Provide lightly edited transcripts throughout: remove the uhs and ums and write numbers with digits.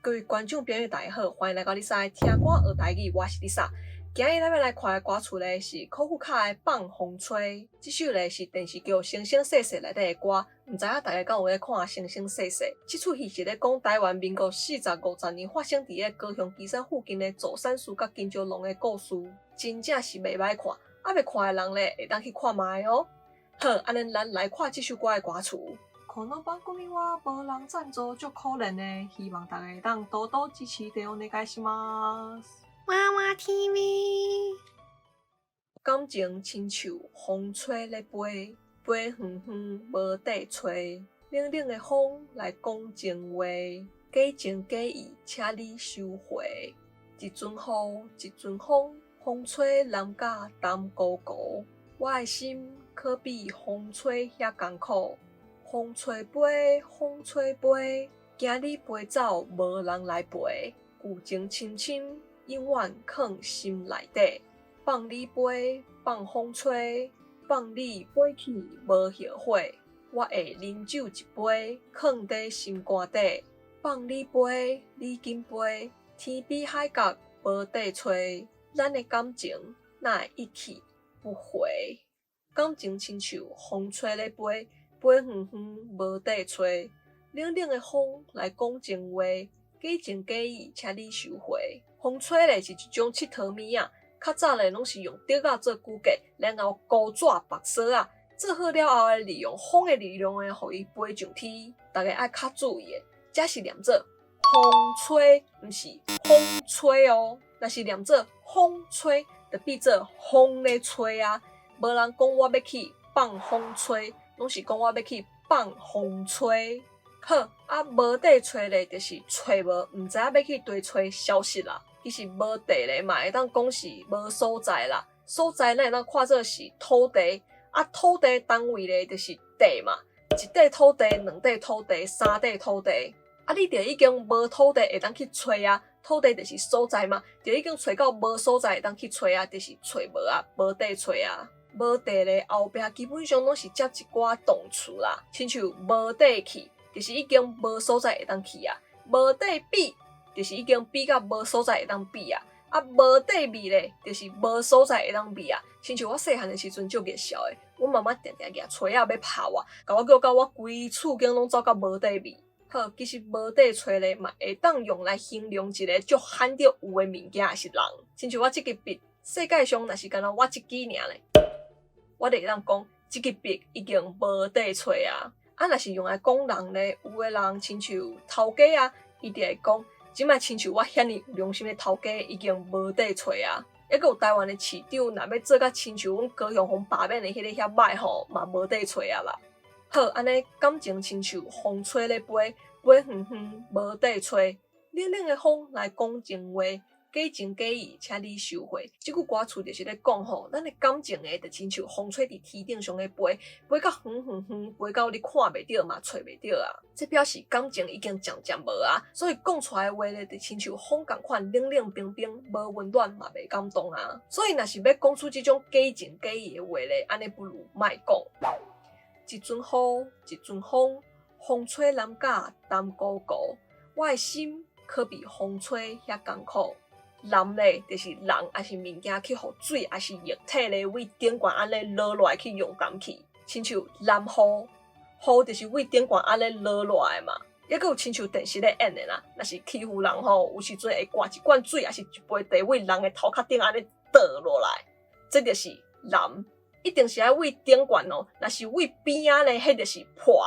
各位观众朋友大家好，欢迎来到你赛听歌学台语，我是 Lisa。今日咱要来看的歌曲呢是可夫卡的《放风吹》，这首呢是电视剧《生生世世》内底的歌。唔知影大家敢有咧看《生生世世》？这出戏是咧讲台湾民国40-50年发生伫咧高雄旗山附近的左山寺甲金石龙的故事，真正是袂歹看。未看的人咧会当去看卖哦。好，安尼咱来看这首歌的歌词。可能番組は無人贊助就可憐呢，希望大家當多多支持でお願いします。娃娃 TV， 感情親像風吹咧飛，飛遠遠無底吹。冷冷的風來講情話，假情假意，請你收回。一陣雨，一陣風，風吹南甲淡糊糊。我的心可比風吹遐艱苦。風吹飛，風吹飛，驚你飛走，無人來陪。舊情深深，永遠藏心內底。放你飛，放風吹，放你飛去無後悔。我會啉酒一杯，藏在心肝底。放你飛，你緊飛，天比海角無底吹。咱的感情哪會一去不回？感情親像風吹咧飛。飛遠遠無底吹，冷冷的風來講情話，假情假意，請你收回。風吹咧是一種佚佗物仔，較早咧攏是用竹仔做骨架，然後高紙白紗啊，做好了後利用風的力量咧，互伊飛上天。大家愛較注意的，這是念做風吹，毋是風吹哦。若是念做風吹，就變做風咧吹啊。無人講我要去放風吹。攏是講我要去放風吹，好啊，無地吹咧，就是吹無，毋知影要去佗吹消息啦。其實無地咧嘛，會當講是無所在啦。所在咱會當看作是土地，啊，土地單位咧就是地嘛。一塊土地、兩塊土地、三塊土地，啊，你著已經無土地會當去吹啊。土地就是所在嘛，著已經吹到無所在會當去吹啊，就是吹無啊，無地吹啊。無地咧後壁基本上攏是接一寡動詞啦，親像無地去，就是已經無所在會當去啊；無地比，就是已經比甲無所在會當比啊；啊無地味咧，就是無所在會當味啊。親像我細漢的時陣就熱笑的，阮媽媽定定舉錘仔要拍我，甲我叫我規厝間攏走到無地味。好，其實無地吹咧嘛，會當用來形容一個足罕得有的物件是人，親像我即支筆，世界上若是干那我一支爾咧。我會當講，這支筆已經無地吹啊！啊，若是用來講人咧，有個人親像頭家啊，伊就會講，即擺親像我遐爾有良心的頭家已經無地吹啊！抑閣有台灣的市長，若要做甲親像阮高雄紅罷免的迄個遐歹吼，嘛無地吹啊啦！好，安尼感情親像風吹咧飛，飛遠遠無地吹，冷冷的風來講情話。假情假意，請你收回。即句歌詞就是咧講吼，咱的感情誒，就親像風吹佇天頂上咧飛，飛到遠遠遠，飛到你看袂到嘛，找袂到啊。這表示感情已經漸漸無啊，所以講出來的話咧，就親像風共款冷冷冰冰，無溫暖嘛，袂感動啊。所以若是要講出這種假情假意的話咧，安尼不如莫講。一陣雨，一陣風，風吹南甲淡糊糊，我的心可比風吹遐艱苦。淋咧，就是人，還是物件去互水，還是液體咧，為頂懸安尼落來去溶淡去，親像淋雨，雨就是為頂懸安尼落來嘛。抑閣有親像電視咧演的啦，若是欺負人吼，有時陣會灌一罐水，還是一杯茶，為人的頭殼頂安尼倒落來，這就是淋，一定是愛為頂懸哦。若是為邊仔咧，迄就是破。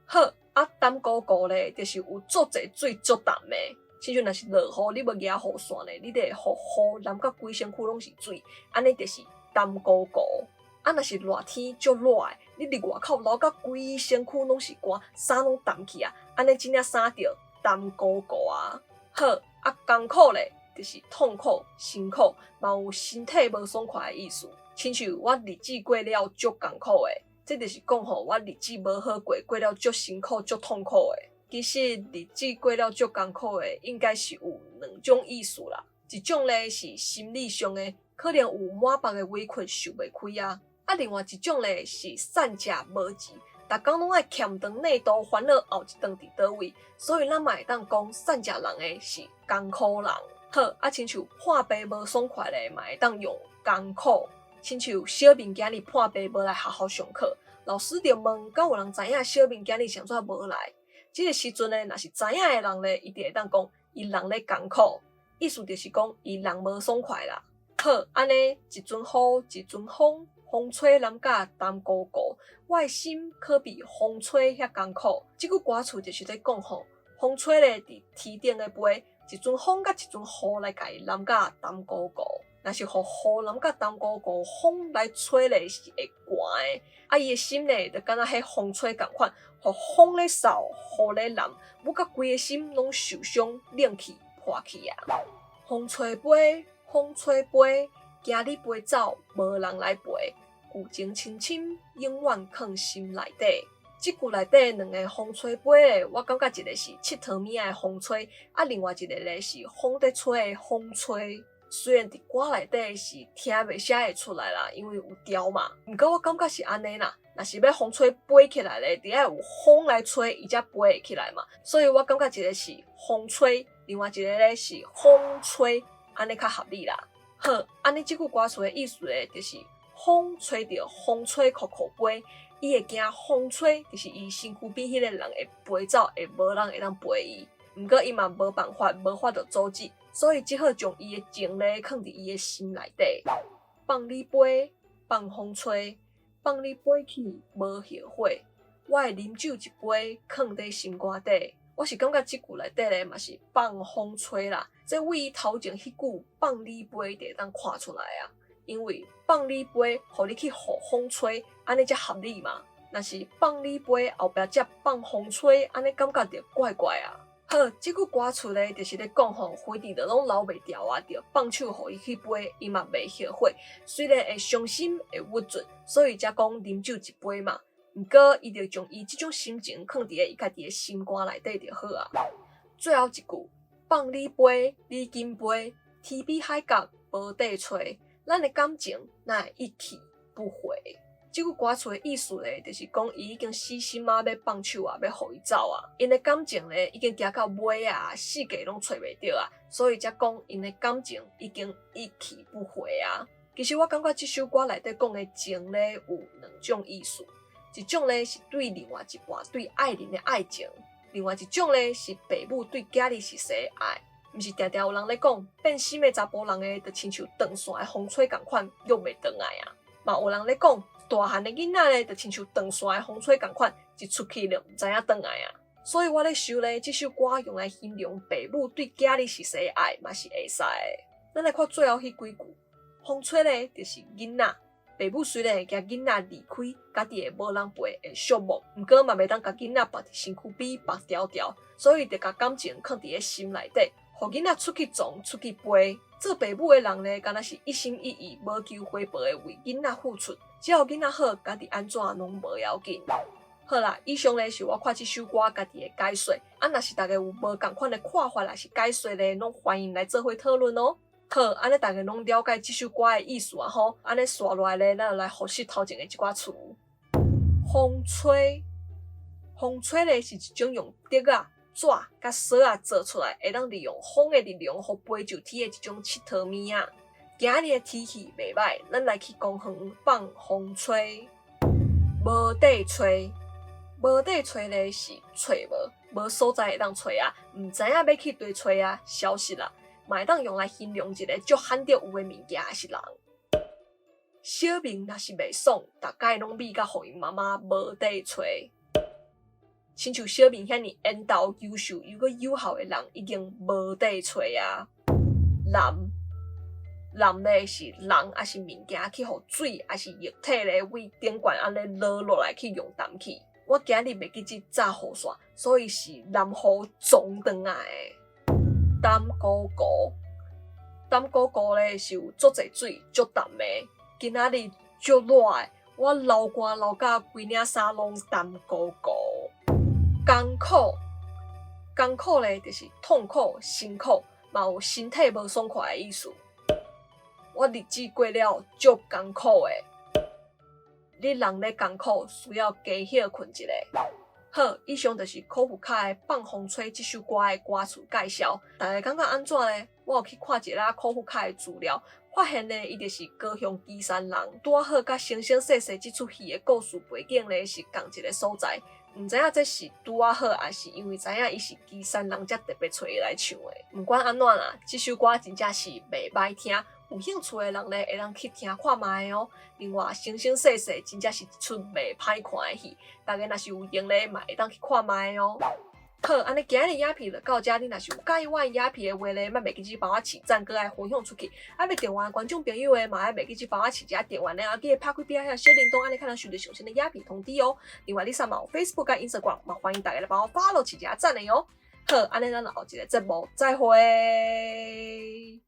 好啊，淡糊糊咧，就是有足儕水足淡的。親像若是落雨，你要舉雨傘咧，你就會互雨淋到規身軀攏是水，安尼就是淡糊糊。啊，若是熱天足熱的，你佇外口流到規身軀攏是汗，衫攏澹去啊，安尼真正衫着淡糊糊啊。好啊，艱苦咧，就是痛苦、辛苦，嘛有身體無爽快的意思。親像我日子過了足艱苦的，這就是講吼，我日子無好過，過了足辛苦、足痛苦的。其實日子過了足艱苦的，應該是有兩種意思啦。一種咧是心理上的，可能有滿腹的委屈受袂開啊；啊，另外一種咧是散食無錢，逐工拢爱欠长内度烦恼后一顿伫倒位，所以咱嘛会当讲善食人的是艰苦人。好，亲像破病无爽快咧，嘛会当用艰苦。亲像小明今日破病无来学校上课，老师就问，敢有人知影小明今日啥怎无来？这个时阵咧，若是知影的人咧，伊就会当讲伊人咧艰苦，意思就是讲伊人无爽快啦。好，安尼一阵雨一阵风，风吹南甲澹糊糊，我的心可比风吹遐艰苦。这句歌词就是在讲吼，风吹咧伫天顶的飞，一阵风甲一阵雨来甲伊南甲澹糊糊。若是互雨淋甲澹糊糊，风来吹咧是会寒的。啊，伊的心咧就敢若迄风吹共款，互风咧扫，雨咧淋，要甲规个心拢受伤、冷去、破去啊！风吹飞，风吹飞，今日飞走，无人来陪。旧情深深，永远藏心内底。即句内底两个风吹飞咧，我感觉一个是佚佗物仔的风吹，啊，另外一个咧是风在吹的风吹。虽然伫歌内底是听袂写会出来啦，因为有调嘛。毋过我感觉是安尼啦，若是要风吹飞起来咧，得要有风来吹，伊才飞会起来嘛。所以我感觉一个是风吹，另外一个咧是风吹，安尼较合理啦。好，安尼即句歌词的意思咧，就是风吹着风吹酷酷飞，伊会惊风吹，就是伊身躯边迄个人会飞走，会无人会当陪伊。毋过伊嘛无办法，无法度阻止。所以只好将伊的情咧放伫伊的心内底，放你飞，放风吹，放你飞去无后悔。我会啉酒一杯，放伫心肝底。我是感觉即句内底咧嘛是放风吹啦，这为伊头前迄句放你飞就会当看出来啊。因为放你飞，互你去互风吹，安尼才合理嘛。若是放你飞后壁才放风吹，安尼感觉着怪怪啊。好，即句歌词咧，就是咧讲吼，飞猪就拢留袂住啊，着放手互伊去飞，伊嘛袂后悔。虽然会伤心会郁卒，所以才讲啉酒一杯嘛。毋过伊着将伊即种心情放伫伊家己的心肝内底就好啊。最后一句，放你飞，你紧飞，天比海角无底吹，咱的感情哪会一去不回？即句歌词的意思咧，就是讲伊已经死心啊，要放手啊，要互伊走啊。因的感情咧，已经行到尾啊，世界拢找袂着啊，所以才讲因的感情已经一去不回啊。其实我感觉即首歌内底讲的情咧，有两种意思，一种咧是对另外一半对爱人的爱情，另外一种咧是爸母对囝儿是谁的爱。毋是定定有人咧讲，变心的查甫人诶，就亲像断线的风吹共款，约袂倒来啊。嘛有人咧讲，大汉的囡仔咧，就亲像断线的风吹共款，一出去就毋知影倒来啊。所以我咧想咧，即首歌用来形容爸母对囝儿是谁的爱，嘛是会使的。咱来看最后迄几句，风吹咧就是囡仔，爸母虽然会惊囡仔离开，家己会无人陪，会寂寞，毋过嘛袂当甲囡仔放伫身躯边放条条，所以就甲感情放伫咧心内底。互囡仔出去撞，出去飞，做爸母的人咧，敢若是一心一意、无求回报的为囡仔付出。只要囡仔好，家己安怎拢无要紧。好啦，以上咧是我看这首歌家己的解说。若是大家有无共款的看法，还是解说咧，拢欢迎来做伙讨论哦。好，安尼大家拢了解这首歌的意思啊吼。安尼刷落来咧，咱就来复习头前的一寡词。风吹，风吹咧是一种用竹啊、纸甲绳啊做出来，会当利用风的力量，互飞上天的一种佚佗物仔。今日的天气袂歹，咱来去公园放风吹。无底吹，无底吹咧是找无所在会当找啊，毋知影要去对找啊，消失啦，嘛会当用来形容一个足罕得有的物件是人。小明若是袂爽，逐摆拢咪甲互因妈妈无底吹。亲像小明遐尼缘投优秀又阁有效的人，已经无底吹啊。淋咧是人还是物件去互水还是液体咧为顶悬安尼落落来去用淡气。我今日袂记即炸雨伞，所以是淋雨撞转来的。澹糊糊，澹糊糊咧是有足侪水足淡的。今仔日足热的，我流汗流甲规领衫拢澹糊糊。艰苦，艰苦咧就是痛苦、辛苦，嘛有身体无爽快的意思。我日子过了足艰苦的。你人咧艰苦，需要加歇困一下。好，以上就是考古卡的《放风吹》这首歌的歌词介绍。大家感觉安怎呢？我有去看一下考古卡的资料，发现呢，伊就是高雄基山人，拄好甲《生生世世》这出戏的故事背景呢是同一个所在。唔知影这是拄好，还是因为知影伊是基山人，才特别找伊来唱的。唔管安怎啦，这首歌真正是袂歹听。有兴趣的人呢，会当去听看卖哦。另外，《生生世世》真正是一出袂歹看的戏，大家若是有闲咧，嘛会当去看卖哦。好，安尼今日影片就到这，你若是有介意我影片的话呢，莫袂记去帮我起赞，搁爱分享出去。还未订阅的观众朋友的，嘛爱袂记去帮我起一下订阅呢，记得拍开边仔小铃铛，安尼才能收到上新的影片通知哦。另外，你上嘛有 Facebook 甲 Instagram，嘛欢迎大家来帮我 follow 起一下赞的哦。好，安尼咱后一个节目再会。